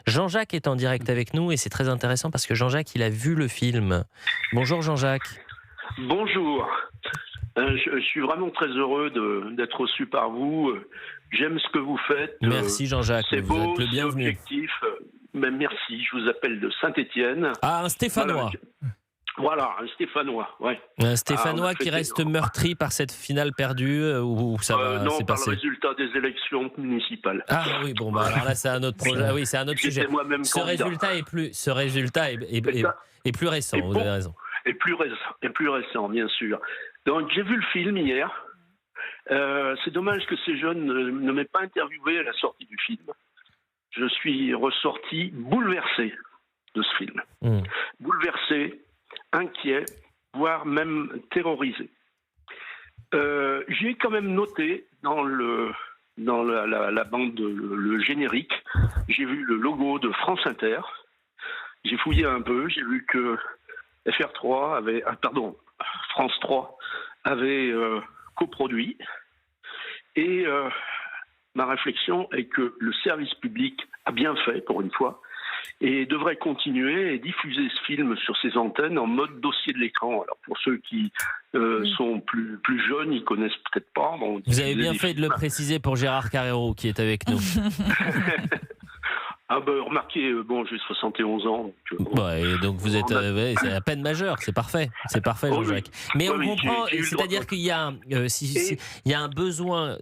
Jean-Jacques est en direct avec nous et c'est très intéressant parce que Jean-Jacques, il a vu le film. Bonjour Jean-Jacques. Bonjour. Je suis vraiment très heureux d'être reçu par vous. J'aime ce que vous faites. Merci Jean-Jacques, C'est vous beau, êtes le c'est bienvenu. objectif. Mais merci, je vous appelle de Saint-Étienne. Ah, un Stéphanois. Voilà, un Stéphanois, ouais. Un Stéphanois on a qui fêté- reste meurtri par cette finale perdue ou ça va, non, c'est par passé. le résultat des élections municipales. Ah oui, bon, bah, alors là c'est un autre projet. Ah oui, c'est un autre sujet. J'étais moi-même Ce candidat. résultat est plus récent, vous avez raison. Et plus récent, bien sûr. Donc j'ai vu le film hier. C'est dommage que ces jeunes ne m'aient pas interviewé à la sortie du film. Je suis ressorti bouleversé de ce film. Bouleversé, inquiet, voire même terrorisé. J'ai quand même noté dans la bande, le générique, j'ai vu le logo de France Inter. J'ai fouillé un peu, j'ai vu que France 3 avait coproduit. Et ma réflexion est que le service public a bien fait, pour une fois, et devrait continuer et diffuser ce film sur ses antennes en mode dossier de l'écran. Alors pour ceux qui sont plus jeunes, ils connaissent peut-être pas. Bon, Vous avez bien fait de le préciser pour Gérard Carrero qui est avec nous. Ah ben remarquez, j'ai 71 ans. Et donc vous êtes c'est à peine majeur, c'est parfait Jean-Jacques. Mais on comprend, c'est-à-dire qu'il y a il y a un besoin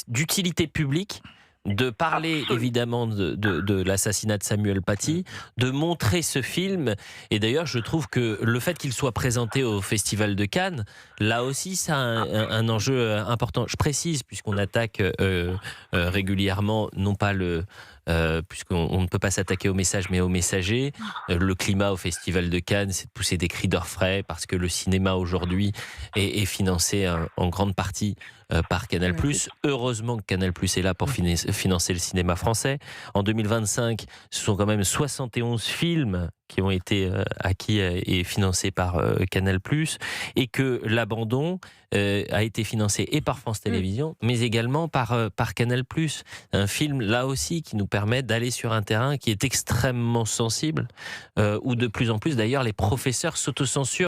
d'utilité publique, de parler évidemment de l'assassinat de Samuel Paty, de montrer ce film. Et d'ailleurs, je trouve que le fait qu'il soit présenté au Festival de Cannes, là aussi, ça a un enjeu important. Je précise, puisqu'on attaque régulièrement, non pas puisqu'on ne peut pas s'attaquer au message, mais au messager. Le climat au Festival de Cannes, c'est de pousser des cris d'orfraie, parce que le cinéma aujourd'hui est financé en grande partie par Canal+. Heureusement que Canal+ est là pour financer le cinéma français. En 2025, ce sont quand même 71 films qui ont été acquis et financés par Canal+, et que l'abandon a été financé et par France Télévisions, mais également par Canal+. Un film, là aussi, qui nous permet d'aller sur un terrain qui est extrêmement sensible, où de plus en plus, d'ailleurs, les professeurs s'autocensurent.